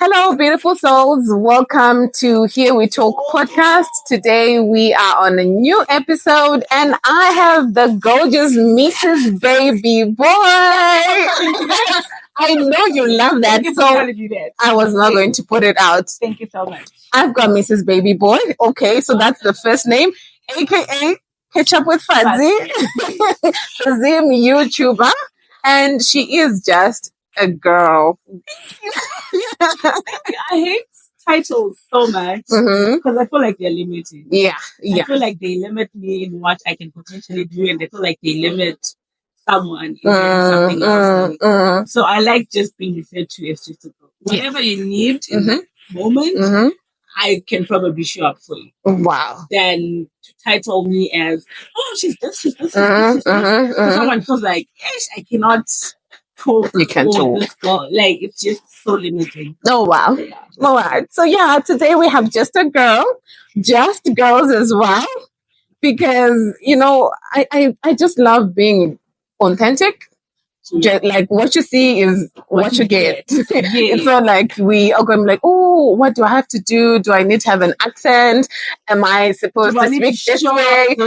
Hello, beautiful souls. Welcome to Here We Talk podcast. Today we are on a new episode and I have the gorgeous Mrs. Baby Boy. I know you love that, so I was not going to put it out. Thank you so much. I've got Mrs. Baby Boy. Okay, so that's the first name, aka Ketchup with Fuzzy, the same YouTuber, and she is just a girl. I hate titles so much because I feel like they're limiting. Yeah. I feel like they limit me in what I can potentially do, and I feel like they limit someone in doing something else. So I like just being referred to as just a girl. Whatever you need in that moment, I can probably show up for you. Wow. Then to title me as, oh, she's this, she's this, she's this. So someone feels like, yes, I cannot talk. You can talk. This girl. Like, it's just so limiting. Oh, wow. Yeah. All right. So, yeah, today we have just a girl, just girls as well, because, you know, I just love being authentic. Just like what you see is what you get. It's not like we are going like, oh, what do I have to do? Do I need to have an accent? Am I supposed to speak this way?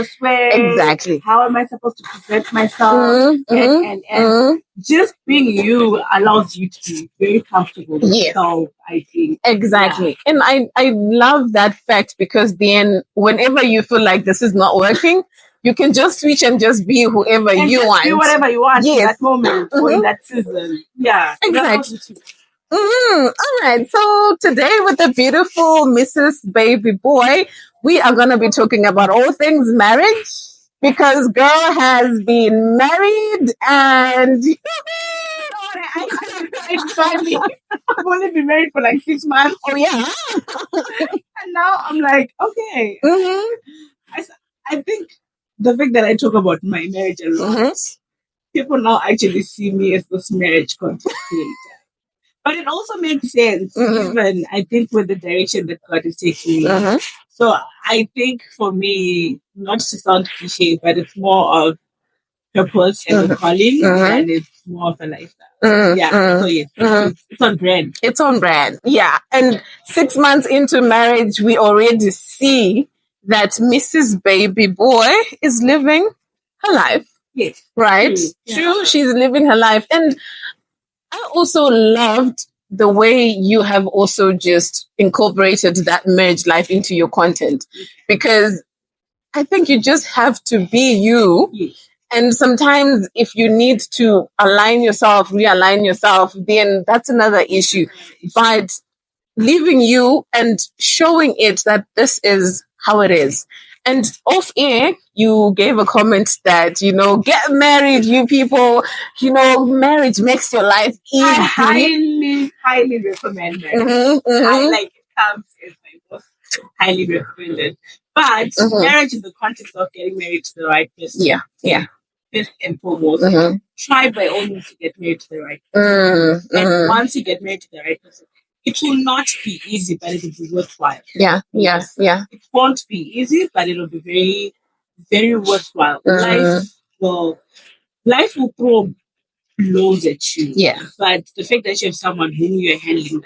Exactly. How am I supposed to present myself? And just being you allows you to be very comfortable with yourself, I think. Exactly. Yeah. And I love that fact because then whenever you feel like this is not working, you can just switch and just be whoever you want. Be whatever you want in that moment or in that season. Yeah. Exactly. All right. So today with the beautiful Mrs. Baby Boy, we are going to be talking about all things marriage because girl has been married and... It's funny. I've only been married for like 6 months. Oh, yeah. And now I'm like, okay. I think the fact that I talk about my marriage a lot, people now actually see me as this marriage content creator. But it also makes sense, even I think with the direction that God is taking me. So I think for me, not to sound cliche, but it's more of purpose and calling, and it's more of a lifestyle. So yes, it's on brand. It's on brand, yeah. And 6 months into marriage, we already see that Mrs. Baby Boy is living her life. Yes. Right? True. She's living her life. And I also loved the way you have also just incorporated that marriage life into your content because I think you just have to be you. Yes. And sometimes if you need to align yourself, realign yourself, then that's another issue. But leaving you and showing it that this is how it is. And off air, you gave a comment that, you know, get married, you people, you know, marriage makes your life easy. I highly recommend marriage. I like it comes as my most highly recommended. But marriage in the context of getting married to the right person. Yeah. First and foremost, try by all means to get married to the right person. And once you get married to the right person, it will not be easy, but it will be worthwhile. Yeah. It won't be easy, but it will be very, very worthwhile. Life will throw blows at you. Yeah. But the fact that you have someone whom you're handling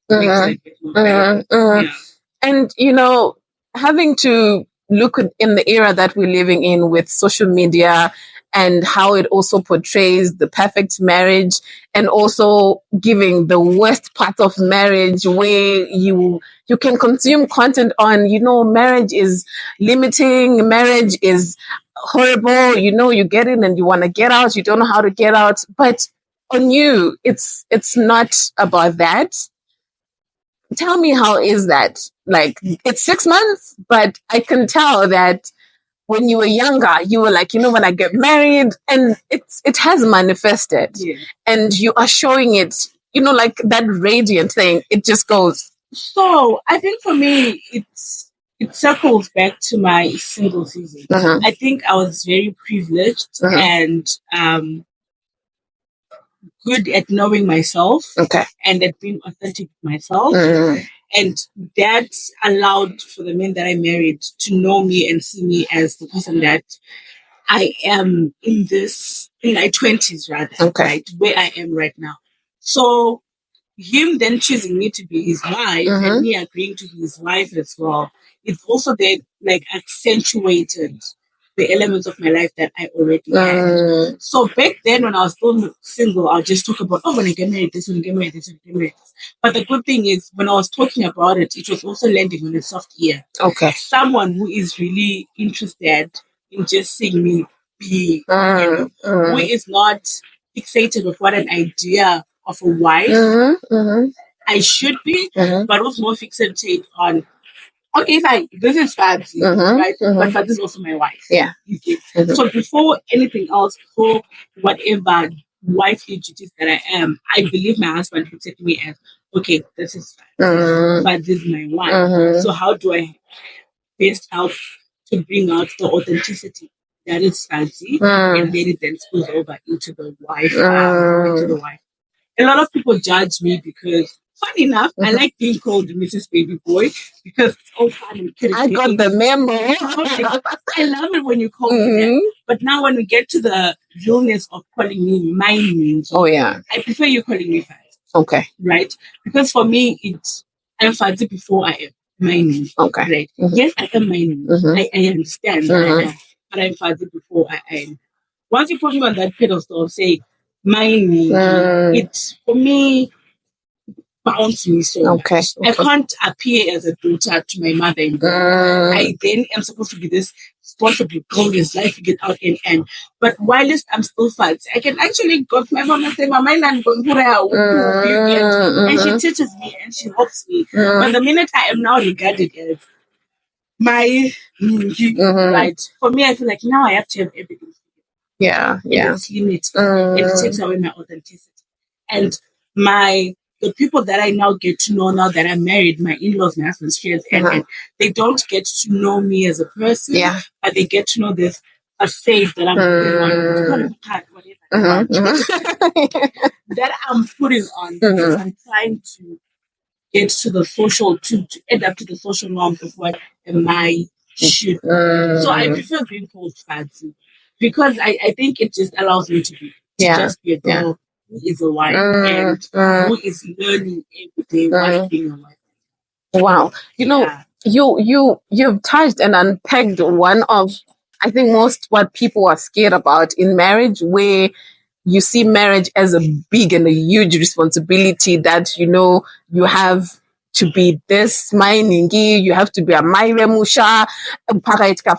that makes it And, you know, having to look in the era that we're living in with social media and how it also portrays the perfect marriage and also giving the worst part of marriage where you can consume content on, you know, marriage is limiting, marriage is horrible, you know, you get in and you want to get out, you don't know how to get out. But on you, it's not about that. Tell me, how is that? Like, it's 6 months, but I can tell that when you were younger, you were like, you know, when I get married, and it has manifested. Yeah. And you are showing it, you know, like that radiant thing, it just goes. So I think for me, it circles back to my single season. I think I was very privileged and good at knowing myself and at being authentic with myself. And that allowed for the men that I married to know me and see me as the person that I am in my 20s, rather, right, where I am right now. So him then choosing me to be his wife and me agreeing to be his wife as well, it's also then like accentuated the elements of my life that I already had. So back then when I was still single, I'll just talk about, oh, when I get married, this, when I get married, this, when I get married. But the good thing is when I was talking about it, it was also landing on a soft ear. Okay. Someone who is really interested in just seeing me be, you know, who is not fixated with what an idea of a wife I should be, but who's more fixated on, okay, fine, this is fancy, right? But this is also my wife. Yeah. Okay. So before anything else, before whatever wifely duties that I am, I believe my husband looks at me as, okay, this is fine, but this is my wife. So how do I best help to bring out the authenticity that is fancy and then it then spills over into the wife, A lot of people judge me because, funny enough, I like being called Mrs. Baby Boy because it's all fun and kidding. I got the memo. I love it when you call me that. But now when we get to the realness of calling me my name, I prefer you calling me fat. Okay. Right? Because for me, I'm fancy before I am my name. Okay. Right? Yes, I am my name. I understand that I am, but I'm fancy before I am. Once you put me on that pedestal, say, my name, it, for me, bounce me so much. I can't appear as a daughter to my mother-in-law. I then am supposed to be this responsible, glorious life, get out and. But whilst I'm still fat, I can actually go to my mom and say, Mama, I'm going to and she teaches me and she helps me. But the minute I am now regarded as my right, for me, I feel like now I have to have everything. Yeah. It's limit. It takes away my authenticity. And the people that I now get to know now that I'm married, my in-laws, my husband's friends, and they don't get to know me as a person, but they get to know this facade that I'm putting on, that I'm putting on because I'm trying to get to the social, to adapt to the social norms of what am I should. So I prefer being called fancy because I think it just allows me to just be a girl who is a wife and who is learning every day what being a wife. Wow. You know, you've touched and unpacked one of, I think, most what people are scared about in marriage, where you see marriage as a big and a huge responsibility that, you know, you have to be this miningi, you have to be a mairemusha,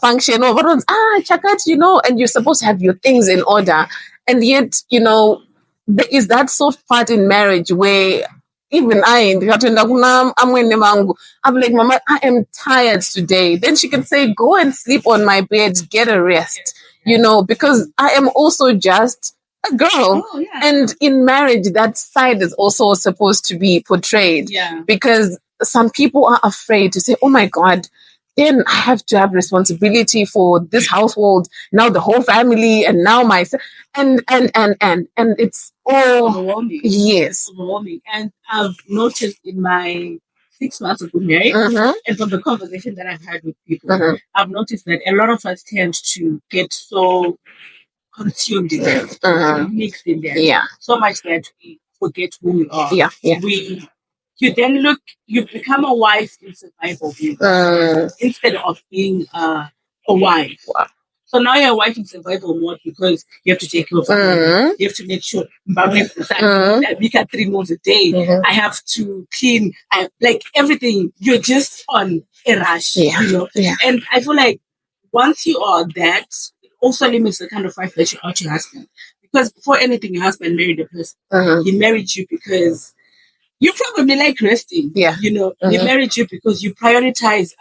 function, chakat, you know, and you're supposed to have your things in order. And yet, you know, there is that soft part in marriage where even I'm like, Mama, I am tired today. Then she can say, go and sleep on my bed, get a rest, you know, because I am also just a girl. And in marriage, that side is also supposed to be portrayed. Because some people are afraid to say, oh my God, then I have to have responsibility for this household, now the whole family, and now myself, and it's all overwhelming. Yes, overwhelming. And I've noticed in my 6 months of being married, and from the conversation that I've had with people, I've noticed that a lot of us tend to get so consumed in that, mixed in there, so much that we forget who we are. You then you become a wife in survival mode instead of being a wife. Wow. So now you're a wife in survival mode because you have to take care of family. You have to make sure I make her 3 meals a day. I have to clean, like everything. You're just on a rush, you know. And I feel like once you are that, it also limits the kind of wife that you are to your husband. Because before anything, your husband married a person. He married you because you probably like resting. You know, he married you because you prioritize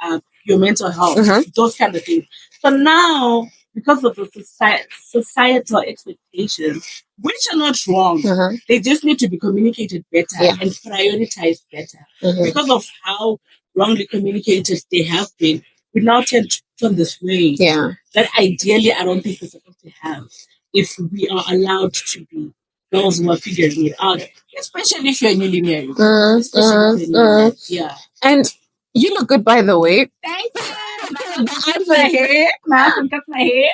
your mental health, those kind of things. So now, because of the societal expectations, which are not wrong, they just need to be communicated better and prioritized better. Because of how wrongly communicated they have been, we now tend to turn this way that ideally I don't think we're supposed to have if we are allowed to be girls who are figuring it out, especially if you're newly married. And you look good, by the way. Thank you. My husband cuts my hair.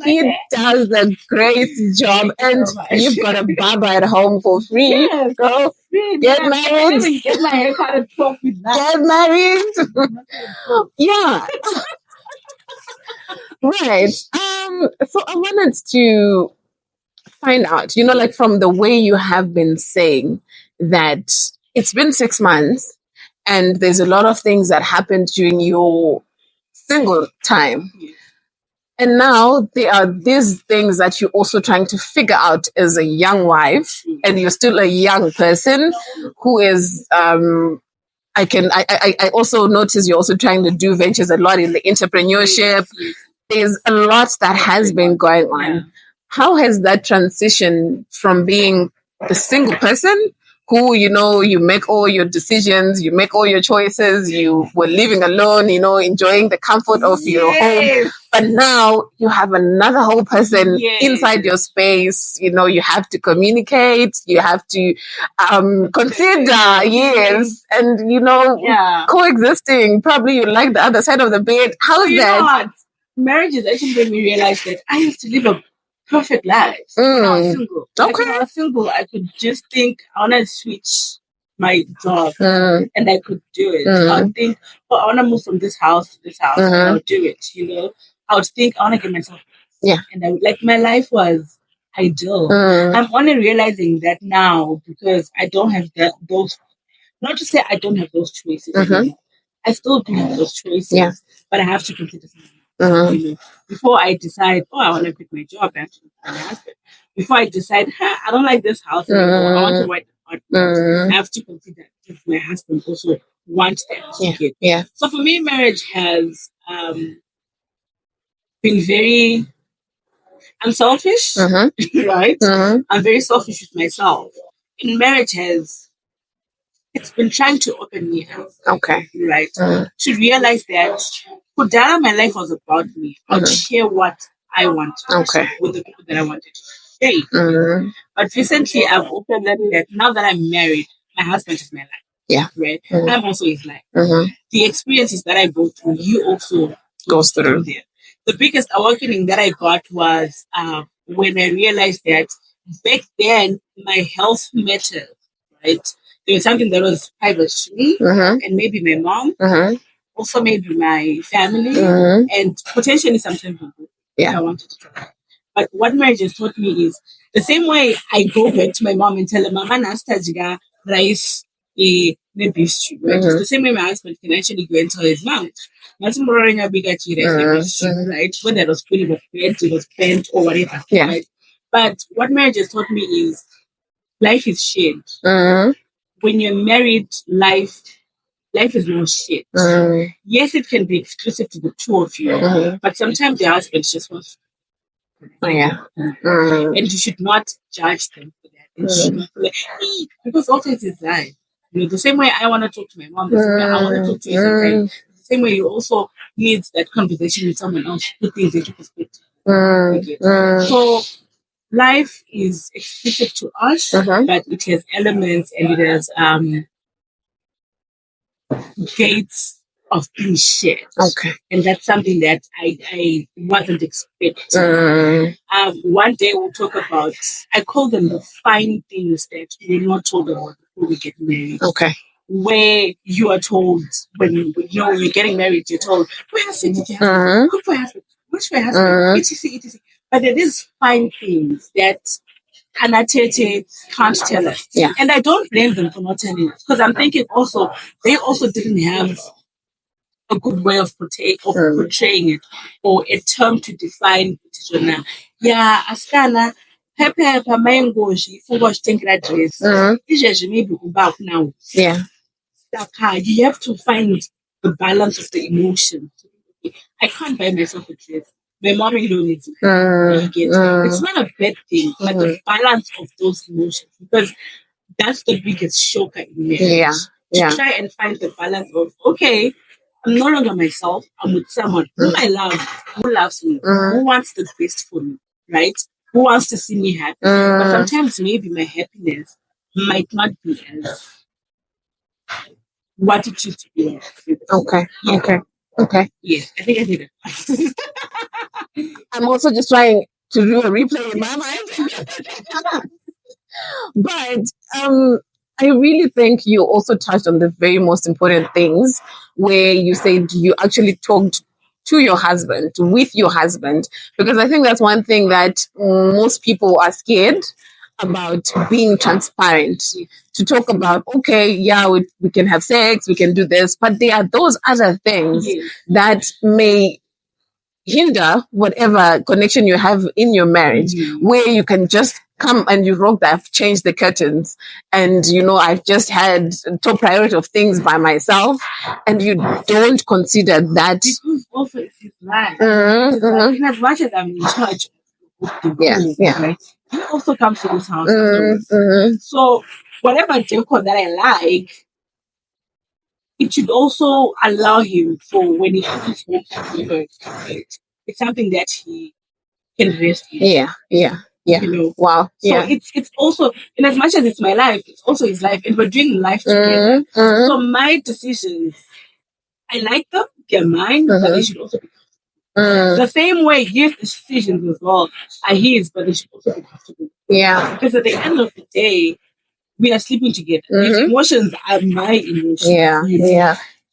He does a great job, and you've got a barber at home for free. Yes. Girl, Really? Get I married. even get my hair cut at 12 midnight. Get married. Yeah. Right. So I wanted to find out, like from the way you have been saying that it's been 6 months and there's a lot of things that happened during your single time. And now there are these things that you're also trying to figure out as a young wife, and you're still a young person who is I also notice you're also trying to do ventures a lot in the entrepreneurship. There's a lot that has been going on. How has that transition from being the single person who, you make all your decisions, you make all your choices, you were living alone, enjoying the comfort of your home, but now you have another whole person inside your space, you have to communicate, you have to consider, and, coexisting, probably you like the other side of the bed. How's that? Marriage is actually made me realize that I used to live a perfect life when I was single. Like when I was single, I could just think, I want to switch my job and I could do it. I would think, I want to move from this house to this house and I would do it, I would think, I want to get myself. And I would, my life was ideal. I'm only realizing that now because I don't have those, not to say I don't have those choices anymore. I still do have those choices, but I have to consider something. Before I decide, I want to quit my job, I have to look for my husband. Before I decide, I don't like this house anymore, I want to write I have to consider if my husband also wants that. So for me, marriage has been very unselfish, right? I'm very selfish with myself. In marriage it's been trying to open me up. Right. To realize that Kudara, my life was about me. I'd share what I wanted with the people that I wanted to share. But recently I've opened up that now that I'm married, my husband is my life. Right. I'm also his life. The experiences that I go through, he also goes through there. The biggest awakening that I got was when I realized that back then my health mattered, right? There was something that was private to me and maybe my mom, also maybe my family, and potentially sometimes people I wanted to try. But what marriage has taught me is the same way I go back to my mom and tell her, Mama, Nastajiga, rice, a beef stew, right? It's the same way my husband can actually go and tell his mom, nothing more than a big right? Whether it was fully it was bent or whatever, right? But what marriage has taught me is life is shared. When you're married, life is not shit. Yes, it can be exclusive to the two of you, but sometimes the husband just wants. And you should not judge them for that. And you should not be like, because also it's his life. The same way I want to talk to my mom, the same way I want to talk to his friend, the same way you also need that conversation with someone else to put things into perspective. So life is exclusive to us, but it has elements and it has gates of being shared. And that's something that I wasn't expecting. One day we'll talk about, I call them the fine things that we're not told about before we get married. Where you are told, when you're getting married, you're told, where has it? Cook for your husband. Watch for your husband. etc. But there is fine things that Anatete can't tell us. And I don't blame them for not telling us. Because I'm thinking also, they also didn't have a good way of portraying it or a term to define it. Yeah, Askana, Pepe, Mangoji, for what think that dress. It's maybe about now. You have to find the balance of the emotions. I can't buy myself a dress. My mom don't need to. It's not a bad thing, but the balance of those emotions, because that's the biggest shocker in marriage. To try and find the balance of, okay, I'm no longer myself. I'm with someone whom I love, who loves me, who wants the best for me, right? Who wants to see me happy. But sometimes maybe my happiness might not be as what it used to be. Okay. Yes, I think I did it. I'm also just trying to do a replay in my mind. But I really think you also touched on the very most important things where you said you actually talked to your husband, with your husband, because I think that's one thing that most people are scared about, being transparent, to talk about, okay, yeah, we can have sex, we can do this, but there are those other things that may hinder whatever connection you have in your marriage, where you can just come and you rock that, I've changed the curtains, and I've just had top priority of things by myself, and you don't consider that. Because also it's his life. In as much as I'm in charge of the home, right? He also comes to this house. So whatever decor that I like, it should also allow him for when he comes home from work, it's something that he can rest in. Wow. So it's also, in as much as it's my life, it's also his life, and we're doing life together. So my decisions, I like them, they're mine, but they should also be the same way his decisions as well are his, but they should also be comfortable. Because at the end of the day, we are sleeping together. His emotions are my emotions.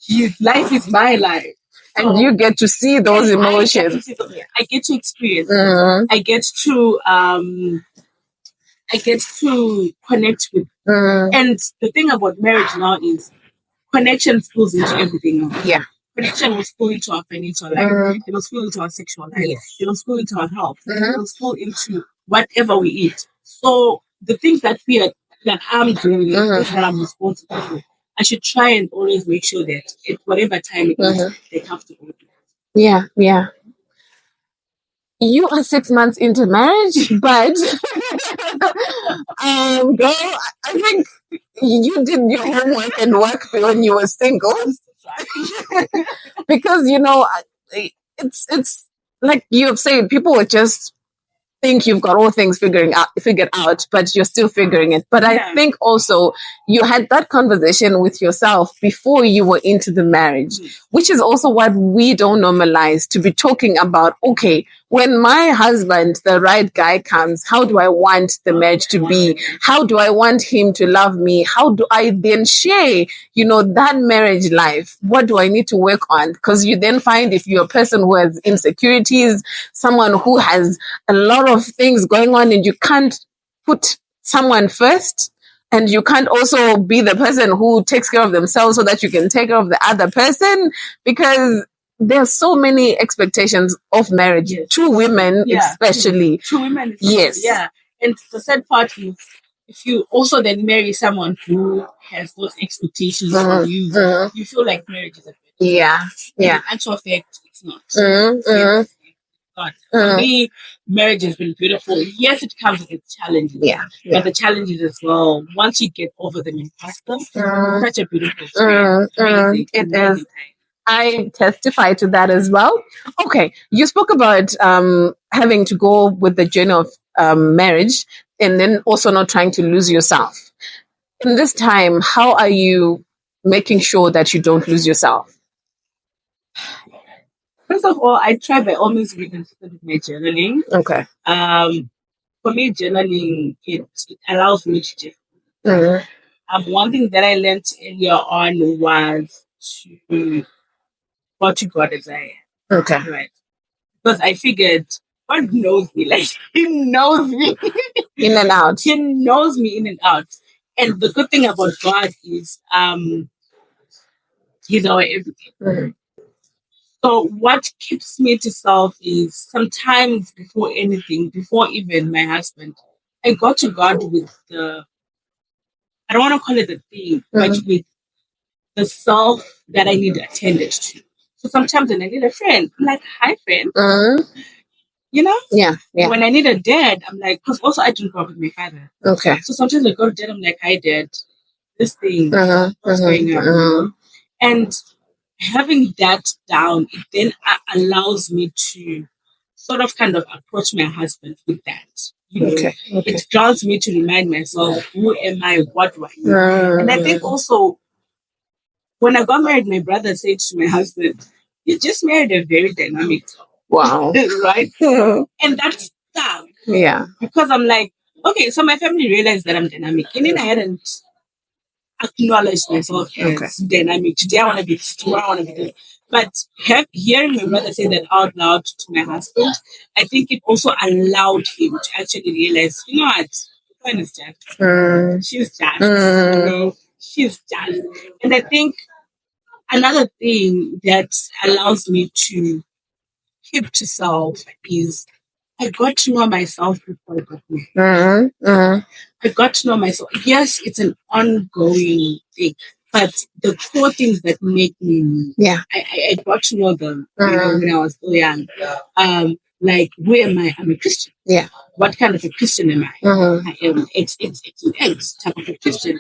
His life is my life. And you get to see those emotions. I get to experience. I get to connect with. And the thing about marriage now is connection spills into everything else. Connection will spill into our financial life. It will spill into our sexual life. It will spill into our health. It will spill into whatever we eat. So the things that I'm doing, that I'm responsible for, I should try and always make sure that at whatever time it is, they're comfortable. Yeah. You are 6 months into marriage, but girl, I think you did your homework and work when you were single. Because it's like you have said, people would just think you've got all things figured out, but you're still figuring it. But I think also you had that conversation with yourself before you were into the marriage, which is also what we don't normalize, to be talking about, okay, when my husband, the right guy, comes, how do I want the marriage to be? How do I want him to love me? How do I then share, that marriage life? What do I need to work on? Because you then find, if you're a person who has insecurities, someone who has a lot of things going on, and you can't put someone first, and you can't also be the person who takes care of themselves so that you can take care of the other person, because there's so many expectations of marriage. Two women, especially. Two women. Yes. Yeah. And the sad part is, if you also then marry someone who has those expectations from you, you feel like marriage is a bit. In actual fact, it's not. God. For me, marriage has been beautiful. Yes, it comes with its challenges. But the challenges as well, once you get over them and past them, such a beautiful experience. It is. I testify to that as well. Okay, you spoke about having to go with the journey of marriage, and then also not trying to lose yourself. In this time, how are you making sure that you don't lose yourself? First of all, I try by all means to be consistent with my journaling. Okay. For me, journaling, it allows me to just. One thing that I learned earlier on was to go to God as I am. Okay. Right. Because I figured God knows me. Like, He knows me. In and out. He knows me in and out. And the good thing about God is He's our everything. So what keeps me to self is sometimes before anything, before even my husband, I go to God with I don't want to call it the thing, but with the self that I need attended to. So sometimes when I need a friend, I'm like, hi, friend. Yeah. When I need a dad, I'm like, because also I didn't grow up with my father. Okay. So sometimes I go to dad, I'm like, hi, dad. This thing, what's going on? And having that down, it then allows me to sort of kind of approach my husband with that. It grounds me to remind myself, who am I? What do I do? And I think also, when I got married, my brother said to my husband, you just married a very dynamic girl. Wow. Right? And that's stuck. Yeah. Because I'm like, okay, so my family realized that I'm dynamic. And then I hadn't acknowledge myself as dynamic. Today I want to be this, tomorrow I want to be this. But hearing my brother say that out loud to my husband, I think it also allowed him to actually realize, you know what, Gwen is just. She's just. You know, she's just. And I think another thing that allows me to keep to self is I got to know myself before I got married. I got to know myself. Yes, it's an ongoing thing, but the core things that make me, I got to know them. You know, when I was so young. Like, where am I? I'm a Christian. Yeah. What kind of a Christian am I? I am. It's an X type of a Christian.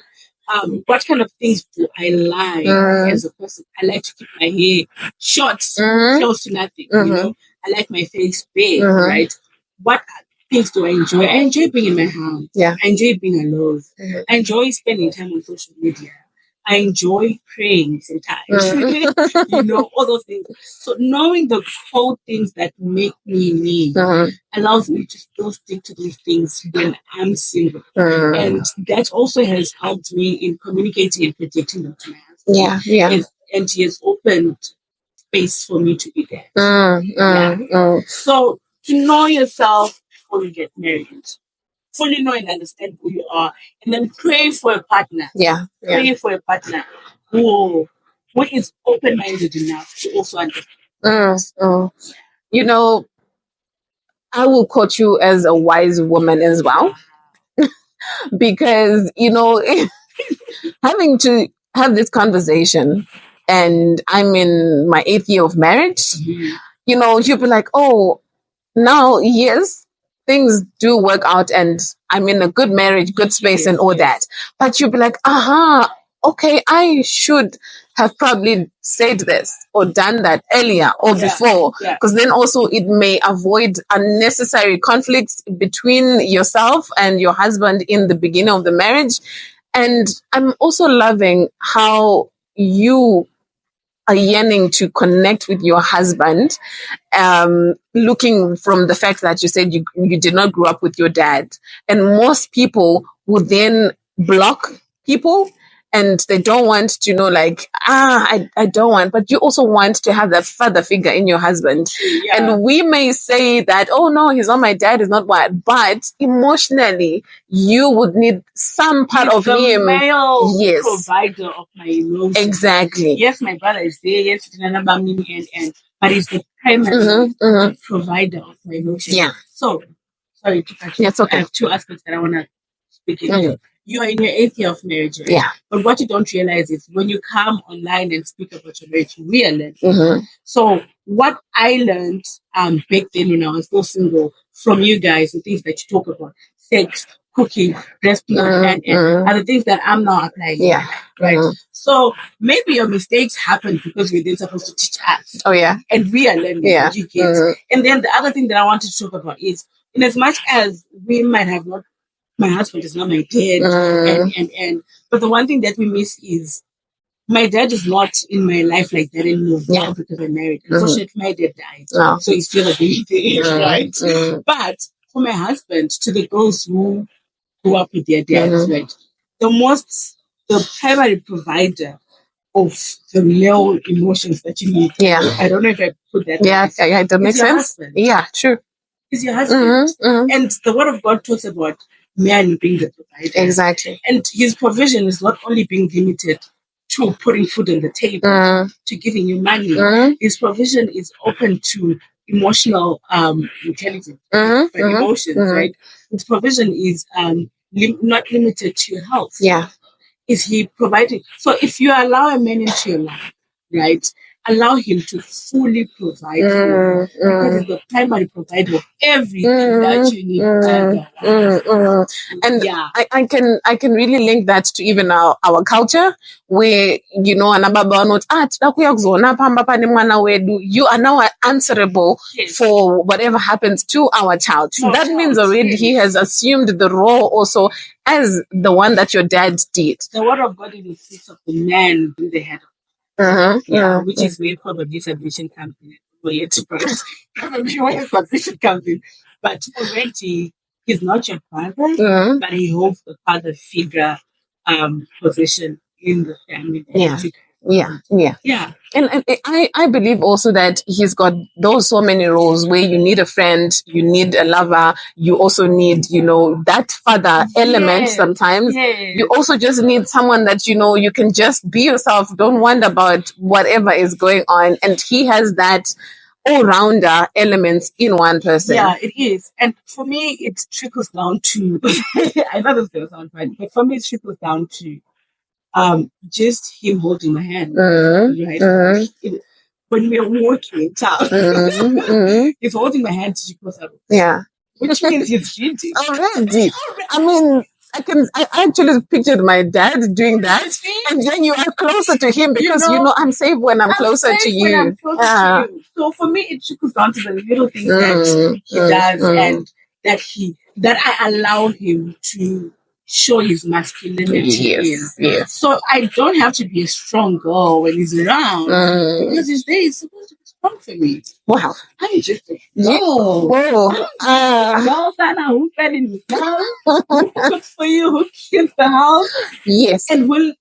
What kind of things do I like as a person? I like to keep my hair short, close to nothing. You know, I like my face big, right? What things do I enjoy? I enjoy being in my house. Yeah. I enjoy being alone. I enjoy spending time on social media. I enjoy praying sometimes. You know, all those things. So knowing the core things that make me me allows me to still stick to these things when I'm single. And that also has helped me in communicating and projecting them to my husband. Yeah. And he has opened space for me to be there. So to know yourself before you get married, fully know and understand who you are, and then pray for a partner. Pray for a partner who is open-minded enough to also understand. You know, I will quote you as a wise woman as well, because, you know, having to have this conversation, and I'm in my 8th year of marriage, you know, you'll be like, oh, now, yes, things do work out and I'm in a good marriage, good space and all that. But you'll be like, okay, I should have probably said this or done that earlier or before. Because then also it may avoid unnecessary conflicts between yourself and your husband in the beginning of the marriage. And I'm also loving how you are yearning to connect with your husband, looking from the fact that you said you did not grow up with your dad. And most people would then block people and they don't want to know, like, I don't want, but you also want to have that father figure in your husband. And we may say that, oh no, he's not my dad, he's not what, but emotionally, you would need some part of him. Male provider of my emotions. Exactly. Yes, my brother is there, yes, but he's the primary provider of my emotions. So, sorry to cut you. It's okay. I have 2 aspects that I want to speak into. You are in your 8th year of marriage, right? But what you don't realize is when you come online and speak about your marriage, we are learning. So what I learned back then when I was still single from you guys, the things that you talk about, sex, cooking, breastfeeding, and are the things that I'm now applying. Right? So maybe your mistakes happened because we didn't supposed to teach us. And we are learning. You get. And then the other thing that I wanted to talk about is, in as much as we might have not, my husband is not my dad, but the one thing that we miss is my dad is not in my life like that anymore because I'm married. Unfortunately, my dad died, so he's still a baby, right? But for my husband, to the girls who grew up with their dads, right, the primary provider of the male emotions that you need. I don't know if I put that. That makes sense. True. Is your husband, and the Word of God talks about man being the provider. Exactly. And his provision is not only being limited to putting food on the table, to giving you money. His provision is open to emotional intelligence, but emotions, right? His provision is not limited to your health. Is he providing? So if you allow a man into your life, right, allow him to fully provide for you, because he's the primary provider of everything that you need. And I can really link that to even our culture, where, you know, you are now answerable for whatever happens to our child. That means already he has assumed the role also as the one that your dad did. The Word of God even speaks of the man being the head of which is where probably submission comes in. Probably where submission comes in. But already, he's not your father, but he holds the father figure position in the family. Yeah. And I believe also that he's got those so many roles where you need a friend, you need a lover, you also need, that father element sometimes. You also just need someone that, you can just be yourself, don't wonder about whatever is going on. And he has that all-rounder elements in one person. Yeah, it is. And for me, it trickles down to, I know this is going to sound funny, but for me, it trickles down to just him holding my hand. Right? When we're walking in town, he's holding my hand to cross out. Yeah. Which means he's reading. Already. I mean, I actually pictured my dad doing that, and then you are closer to him because I'm safe when I'm closer to you. So for me, it trickles down to the little things that he does, and that I allow him to show his masculinity in. Yes. So I don't have to be a strong girl when he's around because he's there. He's supposed to be strong for me. Wow. I'm just a whoa. Girl, Sana, who fed in the house? Who cooks for you? Who cleans the house? Yes. And will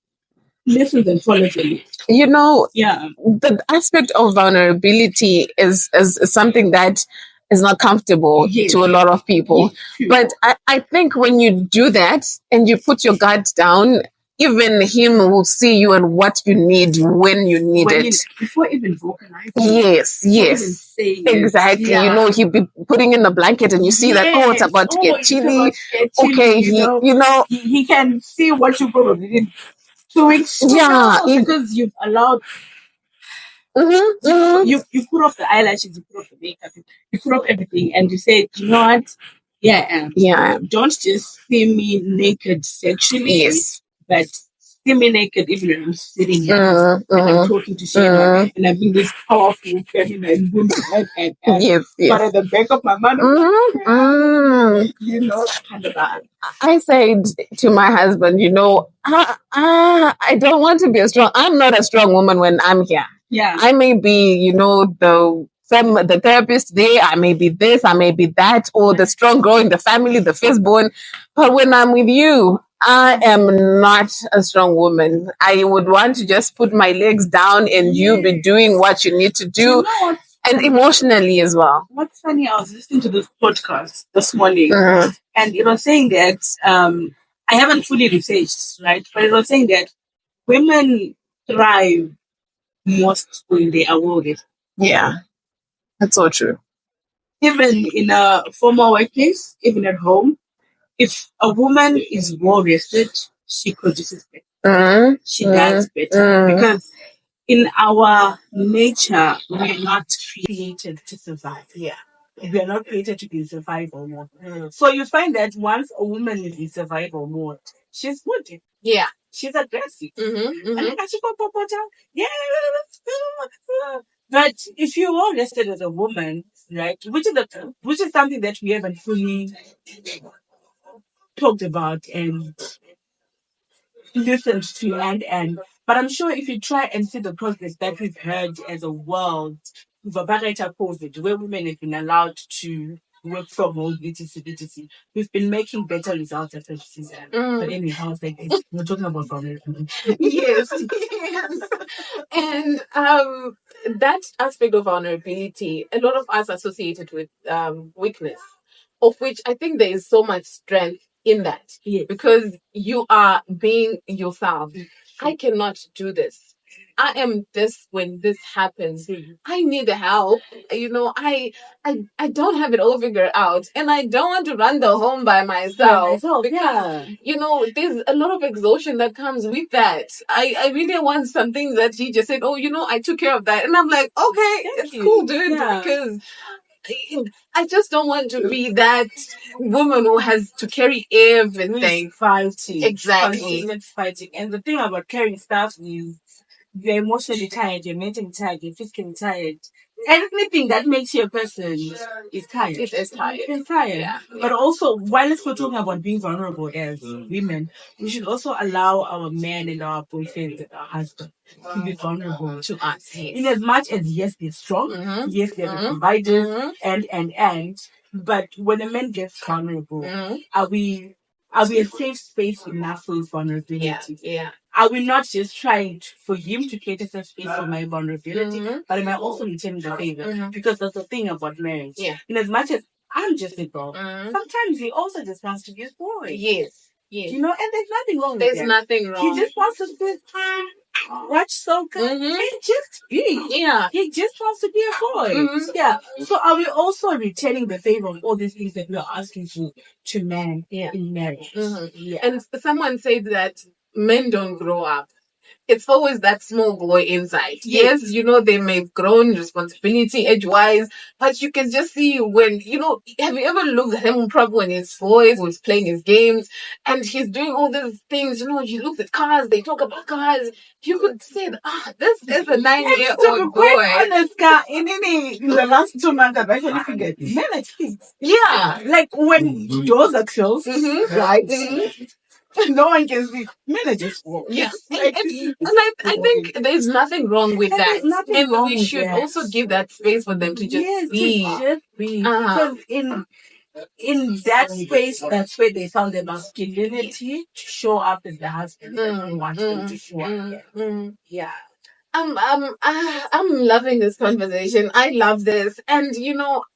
listen and follow you. The aspect of vulnerability is something that is not comfortable to a lot of people. But I think when you do that and you put your guard down, even him will see you and what you need when you need it. Before even vocalizing. Yes. Exactly. He'll be putting in the blanket and you see that, it's about to get chilly. Okay, he can see what you probably did 2 weeks ago because you've allowed. You put off the eyelashes, you put off the makeup, you put off everything, and you say, you know what? Don't just see me naked sexually, but see me naked even when I'm sitting here and I'm talking to Shane and I'm being this powerful feminine woman and but at the back of my mind, kind of that. I said to my husband, I don't want to be I'm not a strong woman when I'm here. Yeah. I may be, the therapist there, I may be this, I may be that, or the strong girl in the family, the firstborn. But when I'm with you, I am not a strong woman. I would want to just put my legs down and you be doing what you need to do. And emotionally as well. What's funny, I was listening to this podcast this morning and it was saying that, I haven't fully researched, right? But it was saying that women thrive most when they are well rested. Yeah, that's so true. Even in a formal workplace, even at home, if a woman is well rested, she produces better. She does better because in our nature, we are not created to survive. Yeah. We are not created to be in survival mode. So you find that once a woman is in survival mode, she's good. Yeah. She's aggressive. But if you're well rested as a woman, right, which is something that we haven't fully talked about and listened to but I'm sure if you try and see the progress that we've had as a world with COVID, where women have been allowed to work from home, etc. We've been making better results after the season. But anyhow, we're talking about vulnerability. Yes. And that aspect of vulnerability, a lot of us associated with weakness, of which I think there is so much strength in that. Yes. Because you are being yourself. I cannot do this. I am this when this happens. I need help. I don't have it all figured out, and I don't want to run the home by myself. There's a lot of exhaustion that comes with that. I really want something that he just said, I took care of that, and I'm like, okay, it's cool, dude, because I just don't want to be that woman who has to carry everything. Fighting. Exactly. Fighting. And the thing about carrying stuff is you're emotionally tired, you're mentally tired, you're physically tired. Anything that makes you a person is tired. It's tired. It's tired. Yeah. But also, while we're talking about being vulnerable as women, we should also allow our men and our boyfriends and our husbands to be vulnerable to us. In as much as, yes, they're strong, yes, they're the providers, and. But when a man gets vulnerable, are we a safe space enough for his vulnerability? Yeah. are we not just trying for him to create a safe space for my vulnerability, but am I also returning the favor? Because that's the thing about marriage. Yeah. In as much as I'm just a girl, sometimes he also just wants to be a boy. Yes. Yes. And there's nothing wrong with that. There's nothing wrong. He just wants to sit, watch soccer, and just be. Yeah. He just wants to be a boy. Yeah. So are we also returning the favor of all these things that we are asking to men in marriage? Yeah. And someone said that men don't grow up. It's always that small boy inside. Yes, they may have grown responsibility age-wise, but you can just see when, have you ever looked at him probably when he's 4 years, was playing his games, and he's doing all these things, he looks at cars, they talk about cars, you could say, this is a 9-year-old boy. Honest, in the last 2 months, I've actually figured, men are kids. Yeah. Like when doors are closed, right? No one can see. Men are just wrong. Yeah. I think there's nothing wrong with that. And we should also give that space for them to just be. To just be. Because in that space, that's where they found their masculinity to show up as the husband that we want them to show up. Yeah. I'm loving this conversation. I love this. And,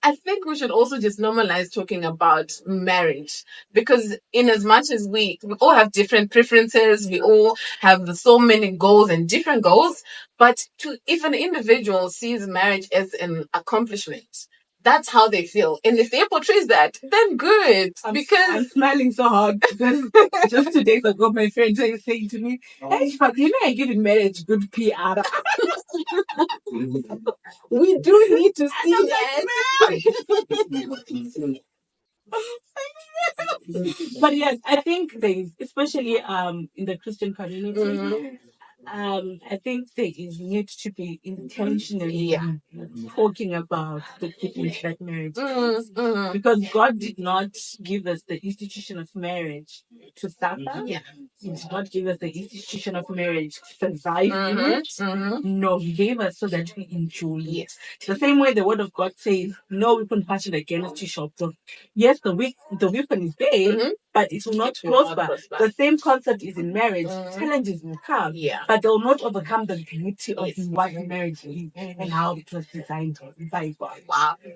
I think we should also just normalize talking about marriage, because in as much as we all have different preferences, we all have so many goals and different goals, but if an individual sees marriage as an accomplishment, that's how they feel. And if they portray that, then good. I'm smiling so hard because just 2 days ago, my friend was saying to me, hey, but I give marriage good PR. We do need to see that. But yes, I think especially in the Christian community, I think there is need to be intentionally talking about the difference that marriage is. Because God did not give us the institution of marriage to suffer. Yeah. He did not give us the institution of marriage to survive in it. No, He gave us so that we enjoy it. Yes. The same way the Word of God says, no weapon fashioned against you shall prosper. Yes, the weapon is there, but it will not prosper. The same concept is in marriage. Challenges will come, but they will not overcome the beauty of what marriage is and how it was designed by God.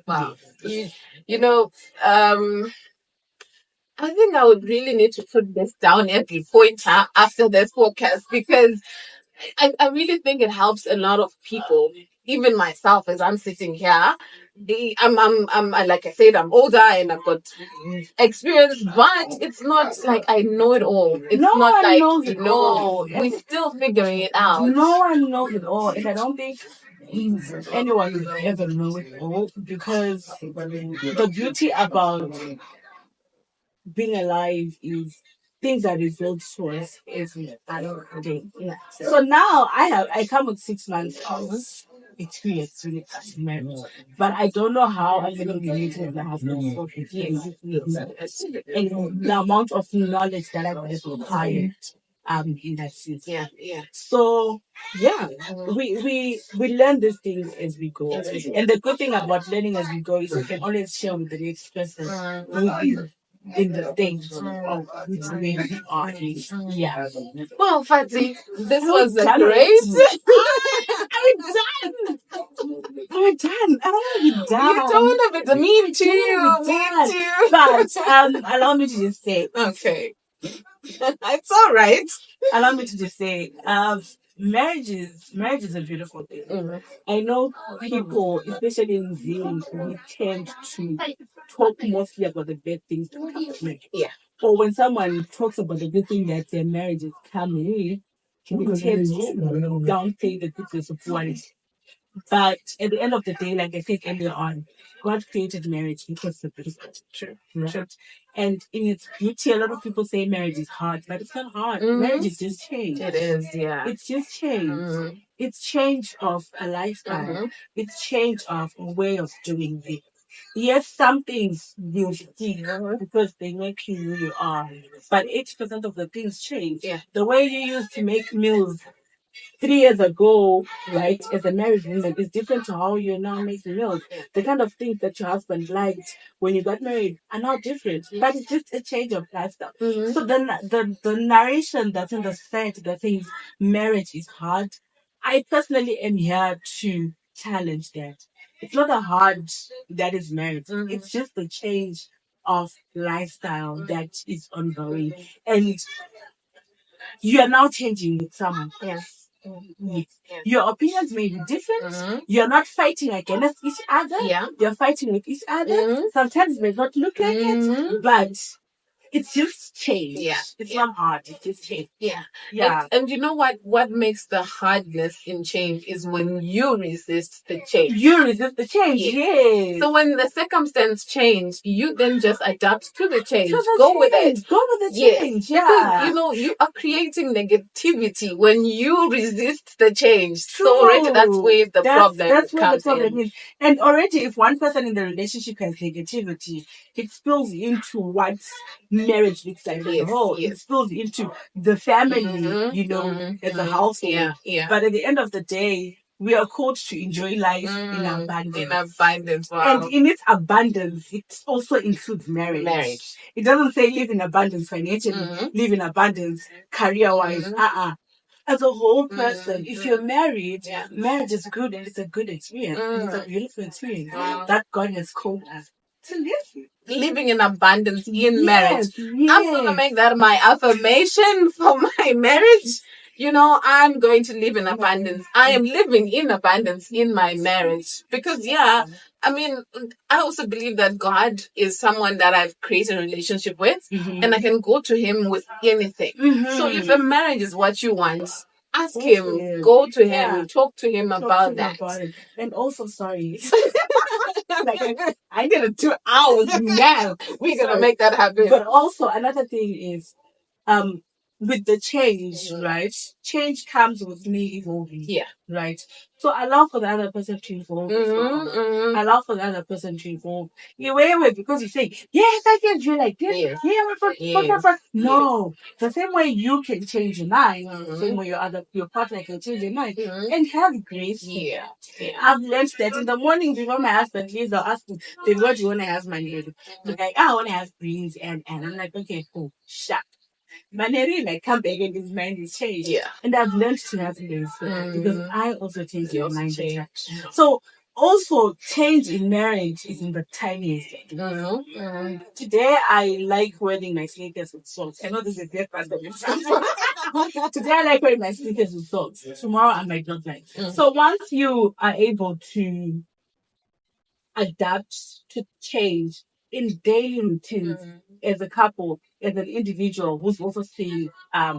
Wow. Yes. I think I would really need to put this down every point after this podcast, because I really think it helps a lot of people, even myself, as I'm sitting here. I'm like I said, I'm older and I've got experience, but it's not like I know it all. It's no not one like knows it all. We're still figuring it out. No one knows it all, and I don't think anyone will ever know it all, because the beauty about being alive is things are revealed to us every day. Yeah. So now I come with 6 months experience when it comes to marriage, but I don't know how I'm going to be meeting the husband for 15 years. And the amount of knowledge that I've acquired in that sense. Yeah. So we learn these things as we go. And the good thing about learning as we go is we can always share with the next person who is in the stage of which we are. Yeah. Well, Fati, this was great. I'm done. I don't want to be done. You don't want to be mean too. But allow me to just say, okay. It's all right. Allow me to just say, marriage is a beautiful thing. I know people, especially in Zoom, we tend to talk mostly about the bad things that come to marriage. Yeah. Or when someone talks about the good thing that their marriage is coming with, we tend to downplay the goodness of one. But at the end of the day, like I said earlier on, God created marriage because of the true. And in its beauty, a lot of people say marriage is hard, but it's not hard. Marriage is just change. It is, yeah. It's just change. It's change of a lifestyle. It's change of a way of doing things. Yes, some things will stick because they make you who you are, but 80% of the things change. Yeah. The way you used to make meals 3 years ago, right, as a married woman, is different to how you're now making meals. The kind of things that your husband liked when you got married are now different, but it's just a change of lifestyle. So the narration that's in the society that says marriage is hard, I personally am here to challenge that. It's not a hard that is marriage. It's just the change of lifestyle that is ongoing. And you are now changing with someone else. Yes. Your opinions may be different. You're not fighting against each other. You're fighting with each other. Sometimes it may not look like it, but it's just change. It's not hard. It's just change. And you know what makes the hardness in change is when you resist the change. You resist the change. Yes. So when the circumstance change, you then just adapt to the change. Go with it. Go with the change. Because you are creating negativity when you resist the change. True. So already that's where the problem That's where comes the problem in. is. And already if one person in the relationship has negativity, it spills into what marriage looks like as a whole. It spills into the family, as a household. But at the end of the day, we are called to enjoy life in abundance. Wow. And in its abundance, it also includes marriage. It doesn't say live in abundance financially, live in abundance career-wise. As a whole person, if you're married, marriage is good and it's a good experience. It's a beautiful experience that God has called us to live. Living in abundance in marriage. I'm going to make that my affirmation for my marriage. I'm going to live in abundance. I am living in abundance in my marriage. Because, I also believe that God is someone that I've created a relationship with, and I can go to Him with anything. So if a marriage is what you want, ask Him, go to Him, talk to Him about that. And also, sorry. I did a 2 hours now. We're going to make that happen. But also, another thing is, with the change, right? Change comes with me evolving. Right? So allow for the other person to evolve. Allow for the other person to evolve. Because you say, yes, I can do like this. No. The same way you can change your mind, the same way your partner can change your mind. And have grace. I've learned that in the morning before my husband leaves, I'll ask him, baby, what do you want to have my name? He's like, I want to have greens and I'm like, okay, cool, shut. Maneri come back and his mind is changed. And I've learned to have grace because I also changed my mind. So also change in marriage is in the tiniest thing. Today I like wearing my sneakers with socks. I know this is very fast. Today I like wearing my sneakers with socks. Tomorrow I might not like. So once you are able to adapt to change in daily routines as a couple, as an individual who's also seeing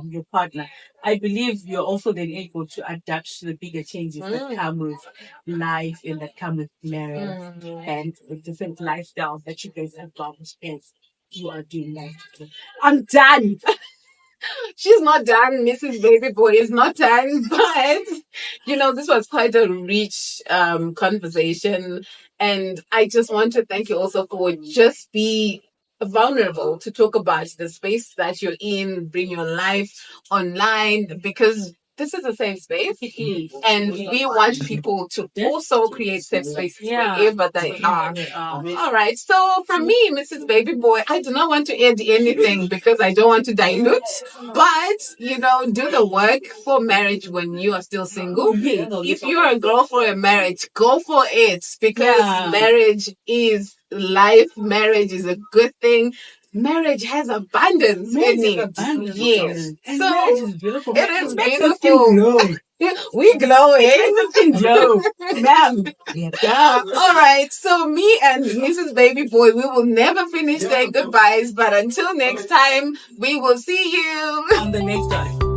your partner, I believe you're also then able to adapt to the bigger changes that come with life and that come with marriage and with different lifestyles that you guys have done as you are doing life together. I'm done. She's not done. Mrs. Baby Boy is not done. But, this was quite a rich conversation. And I just want to thank you also for just be vulnerable to talk about the space that you're in, bring your life online, because this is a safe space. And we want people to also create safe spaces wherever they are. All right. So for me, Mrs. Baby Boy, I do not want to add anything because I don't want to dilute. But, do the work for marriage when you are still single. If you're a girl for a marriage, go for it because marriage is life. Marriage is a good thing. Marriage has abundance in it. Yes. And so marriage is beautiful. It is beautiful. We glow, glow. Ma'am. All right. So me and Mrs. Baby Boy, we will never finish saying goodbyes. But until next time, we will see you on the next one.